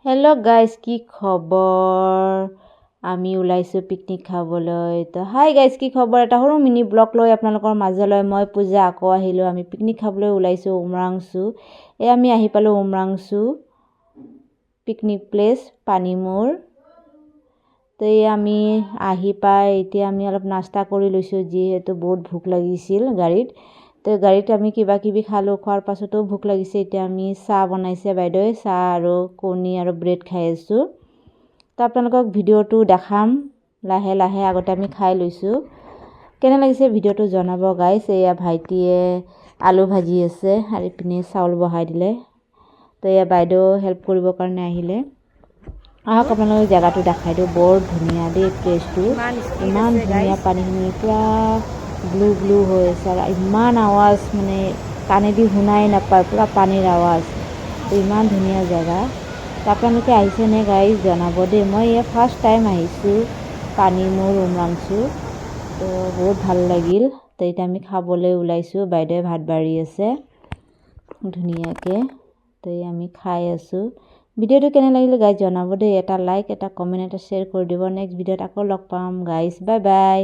Hello' guys, কি খবৰ? আমি ওলাইছোঁ পিকনিক খাবলৈ। তো হাই গাইজ, কি খবৰ? এটা সৰু মিনি ব্লগ লৈ আপোনালোকৰ মাজলৈ মই পূজা আকৌ আহিলোঁ। আমি পিকনিক খাবলৈ ওলাইছোঁ উমৰাংচু। আমি আহি পালোঁ উমৰাংচু পিকনিক প্লেচ পানীমূৰ। তো আমি আহি পাই এতিয়া আমি অলপ নাস্তা কৰি লৈছোঁ, যিহেতু বহুত ভোক লাগিছিল গাড়ীত। তো গাড়ীত আমি কিবা কিবি খালোঁ, খোৱাৰ পাছতো ভোক লাগিছে। এতিয়া আমি চাহ বনাইছে বাইদেৱে, চাহ আৰু কণী আৰু ব্ৰেড খাই আছোঁ। তো আপোনালোকক ভিডিঅ'টো দেখাম লাহে লাহে। আগতে আমি খাই লৈছোঁ। কেনে লাগিছে ভিডিঅ'টো জনাব গাইজ। এয়া ভাইটিয়ে আলু ভাজি আছে আৰু ইপিনে চাউল বহাই দিলে। তো এয়া বাইদেউ হেল্প কৰিবৰ কাৰণে আহিলে। আহক আপোনালোকে জেগাটো দেখাই দিওঁ। বৰ ধুনীয়া দেই প্লেচটো, ইমান ধুনীয়া। পানীখিনি পূৰা ব্লু ব্লু হৈ আছে আৰু ইমান আৱাজ, মানে কাণেদি শুনাই নাপায়, পূৰা পানীৰ আৱাজ। তো ইমান ধুনীয়া জেগা। তো আপোনালোকে আহিছেনে গাইজ জনাব দেই। মই এয়া ফাৰ্ষ্ট টাইম আহিছোঁ পানীমূৰ উমৰাংচু। তো বহুত ভাল লাগিল। তো এতিয়া আমি খাবলৈ ওলাইছোঁ। বাইদেৱে ভাত বাঢ়ি আছে ধুনীয়াকৈ। তো আমি খাই আছোঁ। ভিডিঅ'টো কেনে লাগিলে গাইজ জনাব দেই। এটা লাইক, এটা কমেণ্ট, এটা শ্বেয়াৰ কৰি দিব। নেক্সট ভিডিঅ'ত আকৌ লগ পাম গাইজ। Bye bye.